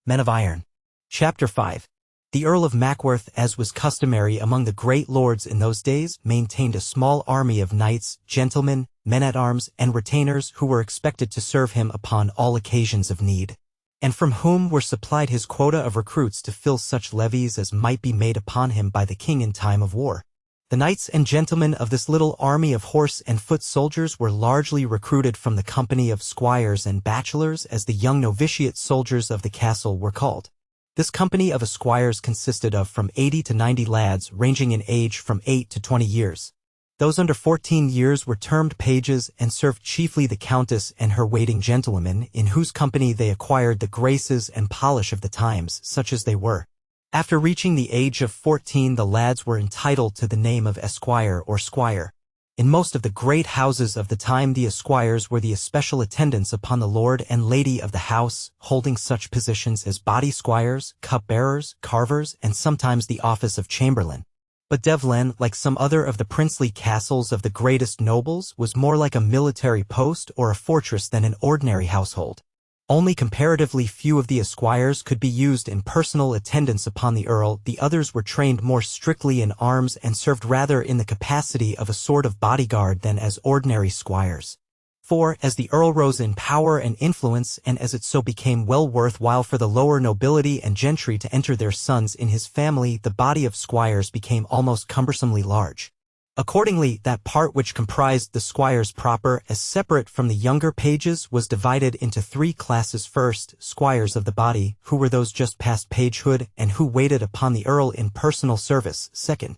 Men of Iron. Chapter 5. The Earl of Mackworth, as was customary among the great lords in those days, maintained a small army of knights, gentlemen, men-at-arms, and retainers who were expected to serve him upon all occasions of need, and from whom were supplied his quota of recruits to fill such levies as might be made upon him by the king in time of war. The knights and gentlemen of this little army of horse and foot soldiers were largely recruited from the company of squires and bachelors, as the young novitiate soldiers of the castle were called. This company of esquires consisted of from 80 to 90 lads ranging in age from 8 to 20 years. Those under 14 years were termed pages and served chiefly the countess and her waiting gentlewomen, in whose company they acquired the graces and polish of the times, such as they were. After reaching the age of 14, the lads were entitled to the name of esquire or squire. In most of the great houses of the time, the esquires were the especial attendants upon the lord and lady of the house, holding such positions as body squires, cupbearers, carvers, and sometimes the office of chamberlain. But Devlen, like some other of the princely castles of the greatest nobles, was more like a military post or a fortress than an ordinary household. Only comparatively few of the esquires could be used in personal attendance upon the earl. The others were trained more strictly in arms and served rather in the capacity of a sort of bodyguard than as ordinary squires. For, as the earl rose in power and influence, and as it so became well worth while for the lower nobility and gentry to enter their sons in his family, the body of squires became almost cumbersomely large. Accordingly, that part which comprised the squires proper, as separate from the younger pages, was divided into three classes. First, squires of the body, who were those just past pagehood, and who waited upon the earl in personal service. Second,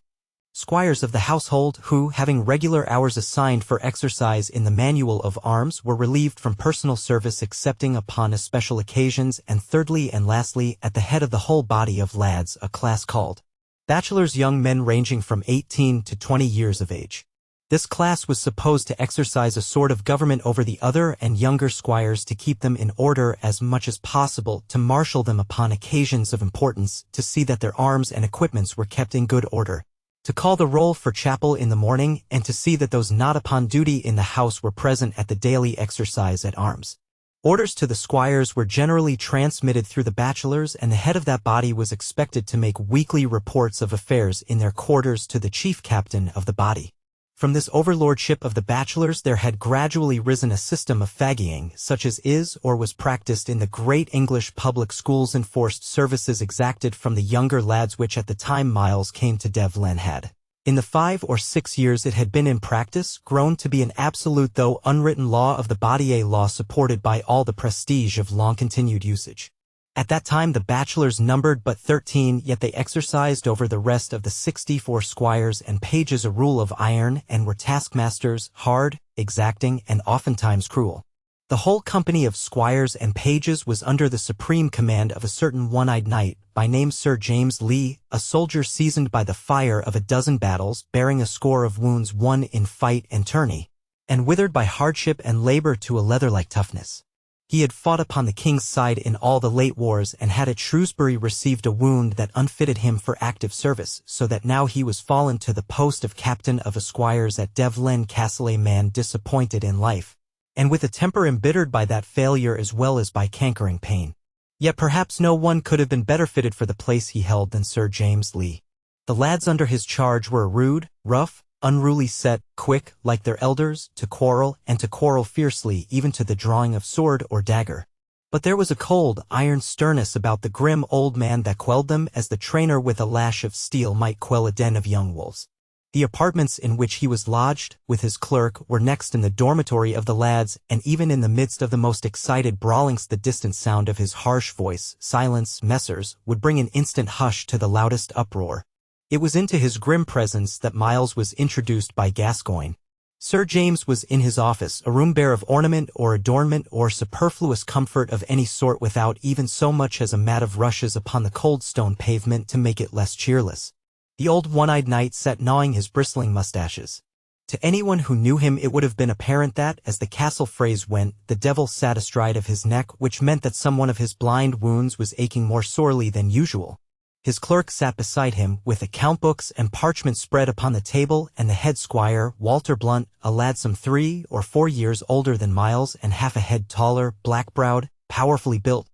squires of the household, who, having regular hours assigned for exercise in the manual of arms, were relieved from personal service excepting upon especial occasions. And thirdly and lastly, at the head of the whole body of lads, a class called bachelors, young men ranging from 18 to 20 years of age. This class was supposed to exercise a sort of government over the other and younger squires, to keep them in order as much as possible, to marshal them upon occasions of importance, to see that their arms and equipments were kept in good order, to call the roll for chapel in the morning, and to see that those not upon duty in the house were present at the daily exercise at arms. Orders to the squires were generally transmitted through the bachelors, and the head of that body was expected to make weekly reports of affairs in their quarters to the chief captain of the body. From this overlordship of the bachelors there had gradually risen a system of fagging, such as is or was practiced in the great English public schools. Enforced services exacted from the younger lads, which at the time Miles came to Devlen had, in the 5 or 6 years it had been in practice, grown to be an absolute though unwritten law of the body, a law supported by all the prestige of long-continued usage. At that time the bachelors numbered but 13, yet they exercised over the rest of the 64 squires and pages a rule of iron, and were taskmasters, hard, exacting, and oftentimes cruel. The whole company of squires and pages was under the supreme command of a certain one-eyed knight, by name Sir James Lee, a soldier seasoned by the fire of a dozen battles, bearing a score of wounds won in fight and tourney, and withered by hardship and labor to a leather-like toughness. He had fought upon the king's side in all the late wars, and had at Shrewsbury received a wound that unfitted him for active service, so that now he was fallen to the post of captain of esquires at Devlen Castle, a man disappointed in life, and with a temper embittered by that failure as well as by cankering pain. Yet perhaps no one could have been better fitted for the place he held than Sir James Lee. The lads under his charge were a rude, rough, unruly set, quick, like their elders, to quarrel, and to quarrel fiercely, even to the drawing of sword or dagger. But there was a cold, iron sternness about the grim old man that quelled them, as the trainer with a lash of steel might quell a den of young wolves. The apartments in which he was lodged, with his clerk, were next in the dormitory of the lads, and even in the midst of the most excited brawlings the distant sound of his harsh voice, "Silence, messers," would bring an instant hush to the loudest uproar. It was into his grim presence that Miles was introduced by Gascoigne. Sir James was in his office, a room bare of ornament or adornment or superfluous comfort of any sort, without even so much as a mat of rushes upon the cold stone pavement to make it less cheerless. The old one-eyed knight sat gnawing his bristling mustaches. To anyone who knew him it would have been apparent that, as the castle phrase went, the devil sat astride of his neck, which meant that some one of his blind wounds was aching more sorely than usual. His clerk sat beside him, with account books and parchment spread upon the table, and the head squire, Walter Blunt, a lad some 3 or 4 years older than Miles and half a head taller, black-browed, powerfully built,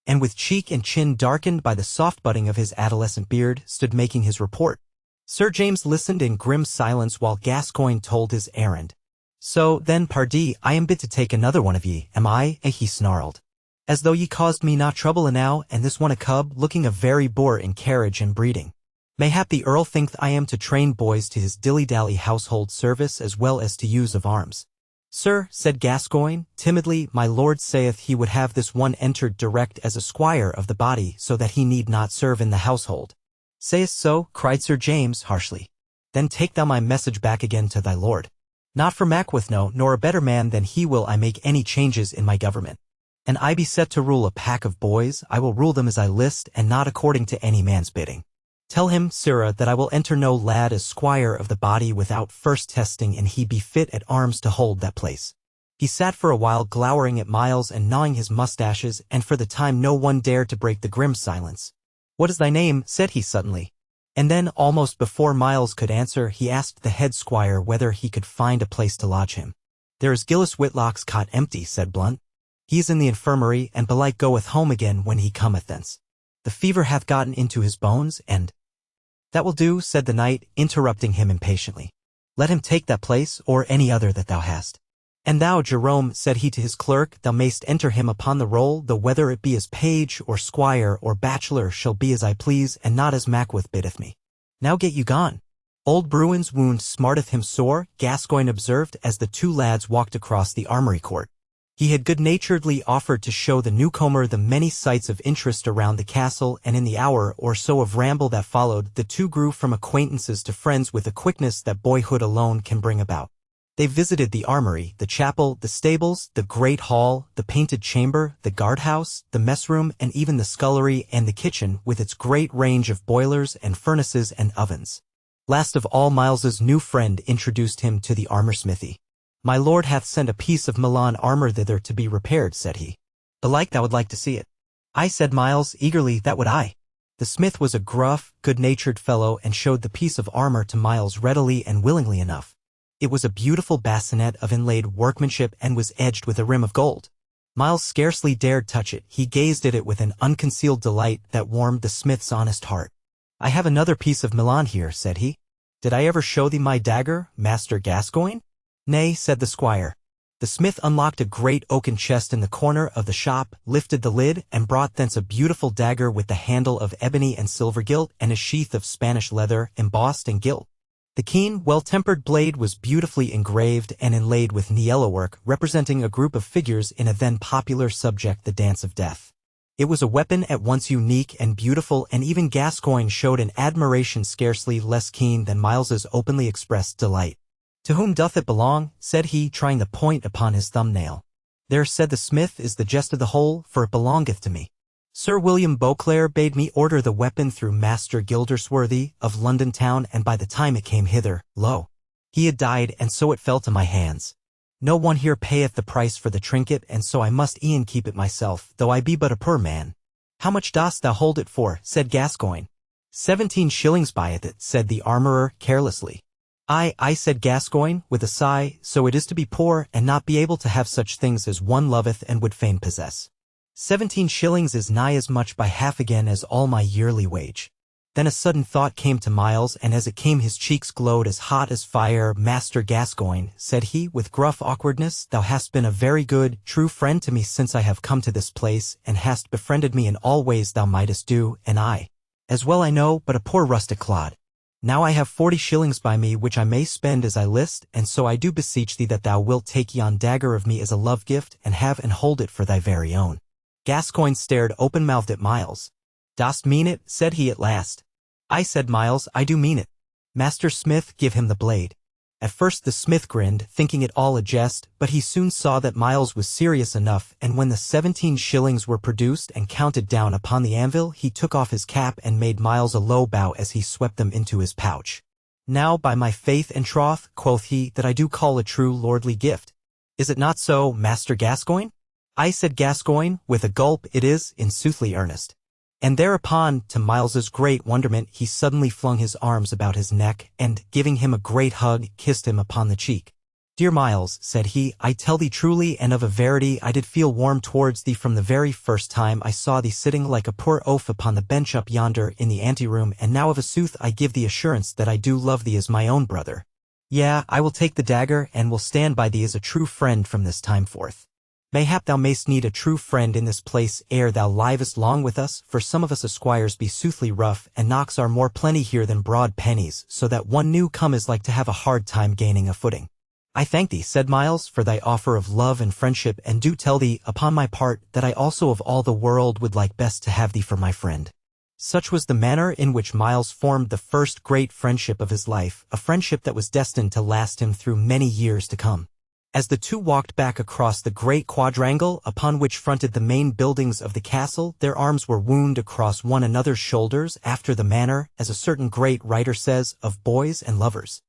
and with cheek and chin darkened by the soft budding of his adolescent beard, stood making his report. Sir James listened in grim silence while Gascoigne told his errand. "So, then, pardee, I am bid to take another one of ye, am I?" he snarled. "As though ye caused me not trouble enow, and this one a cub, looking a very boor in carriage and breeding. Mayhap the Earl thinketh I am to train boys to his dilly-dally household service as well as to use of arms." "Sir," said Gascoigne, timidly, "my lord saith he would have this one entered direct as a squire of the body, so that he need not serve in the household." "Sayest so?" cried Sir James, harshly. "Then take thou my message back again to thy lord. Not for Mackworth, no, nor a better man than he will I make any changes in my government. And I be set to rule a pack of boys, I will rule them as I list, and not according to any man's bidding. Tell him, sirrah, that I will enter no lad as squire of the body without first testing and he be fit at arms to hold that place." He sat for a while glowering at Myles and gnawing his mustaches, and for the time no one dared to break the grim silence. "What is thy name?" said he suddenly. And then, almost before Myles could answer, he asked the head squire whether he could find a place to lodge him. "There is Gillis Whitlock's cot empty," said Blunt. "He is in the infirmary, and belike goeth home again when he cometh thence. The fever hath gotten into his bones, and—" "That will do," said the knight, interrupting him impatiently. "Let him take that place, or any other that thou hast. And thou, Jerome," said he to his clerk, "thou mayst enter him upon the roll, though whether it be as page, or squire, or bachelor, shall be as I please, and not as Mackworth biddeth me. Now get you gone." "Old Bruin's wound smarteth him sore," Gascoigne observed as the two lads walked across the armory court. He had good-naturedly offered to show the newcomer the many sights of interest around the castle, and in the hour or so of ramble that followed, the two grew from acquaintances to friends with a quickness that boyhood alone can bring about. They visited the armory, the chapel, the stables, the great hall, the painted chamber, the guardhouse, the mess-room, and even the scullery and the kitchen, with its great range of boilers and furnaces and ovens. Last of all, Myles's new friend introduced him to the armor-smithy. "My lord hath sent a piece of Milan armor thither to be repaired," said he. "Belike thou would like to see it." "Aye," said Myles, eagerly, "that would I." The smith was a gruff, good-natured fellow, and showed the piece of armor to Myles readily and willingly enough. It was a beautiful bassinet of inlaid workmanship and was edged with a rim of gold. Myles scarcely dared touch it. He gazed at it with an unconcealed delight that warmed the smith's honest heart. "I have another piece of Milan here," said he. "Did I ever show thee my dagger, Master Gascoigne?" "Nay," said the squire. The smith unlocked a great oaken chest in the corner of the shop, lifted the lid, and brought thence a beautiful dagger with the handle of ebony and silver gilt, and a sheath of Spanish leather, embossed and gilt. The keen, well-tempered blade was beautifully engraved and inlaid with niello work, representing a group of figures in a then popular subject, the Dance of Death. It was a weapon at once unique and beautiful, and even Gascoigne showed an admiration scarcely less keen than Myles's openly expressed delight. "To whom doth it belong?" said he, trying the point upon his thumbnail. "There," said the smith, "is the jest of the whole, for it belongeth to me. Sir William Beauclerk bade me order the weapon through Master Gildersworthy of London town, and by the time it came hither, lo, he had died, and so it fell to my hands. No one here payeth the price for the trinket, and so I must e'en keep it myself, though I be but a poor man." "How much dost thou hold it for?" said Gascoigne. 17 shillings buyeth it," said the armorer carelessly. "Aye, said Gascoigne, with a sigh, "so it is to be poor, and not be able to have such things as one loveth and would fain possess. 17 shillings is nigh as much by half again as all my yearly wage." Then a sudden thought came to Myles, and as it came his cheeks glowed as hot as fire. "Master Gascoigne," said he, with gruff awkwardness, "thou hast been a very good, true friend to me since I have come to this place, and hast befriended me in all ways thou mightest do, and I, as well I know, but a poor rustic clod. Now I have 40 shillings by me which I may spend as I list, and so I do beseech thee that thou wilt take yon dagger of me as a love gift, and have and hold it for thy very own." Gascoigne stared open-mouthed at Myles. "Dost mean it?" said he at last. "Aye," said Myles, "I do mean it. Master Smith, give him the blade." At first the smith grinned, thinking it all a jest, but he soon saw that Myles was serious enough, and when the 17 shillings were produced and counted down upon the anvil, he took off his cap and made Myles a low bow as he swept them into his pouch. "Now, by my faith and troth," quoth he, "that I do call a true lordly gift. Is it not so, Master Gascoigne?" "Aye," said Gascoigne, with a gulp, "it is, in soothly earnest." And thereupon, to Myles's great wonderment, he suddenly flung his arms about his neck, and, giving him a great hug, kissed him upon the cheek. "Dear Miles," said he, "I tell thee truly and of a verity I did feel warm towards thee from the very first time I saw thee sitting like a poor oaf upon the bench up yonder in the anteroom, and now of a sooth I give thee assurance that I do love thee as my own brother. Yea, I will take the dagger, and will stand by thee as a true friend from this time forth. Mayhap thou mayst need a true friend in this place ere thou livest long with us, for some of us esquires be soothly rough, and knocks are more plenty here than broad pennies, so that one new come is like to have a hard time gaining a footing." "I thank thee," said Miles, "for thy offer of love and friendship, and do tell thee, upon my part, that I also of all the world would like best to have thee for my friend." Such was the manner in which Miles formed the first great friendship of his life, a friendship that was destined to last him through many years to come. As the two walked back across the great quadrangle upon which fronted the main buildings of the castle, their arms were wound across one another's shoulders after the manner, as a certain great writer says, of boys and lovers.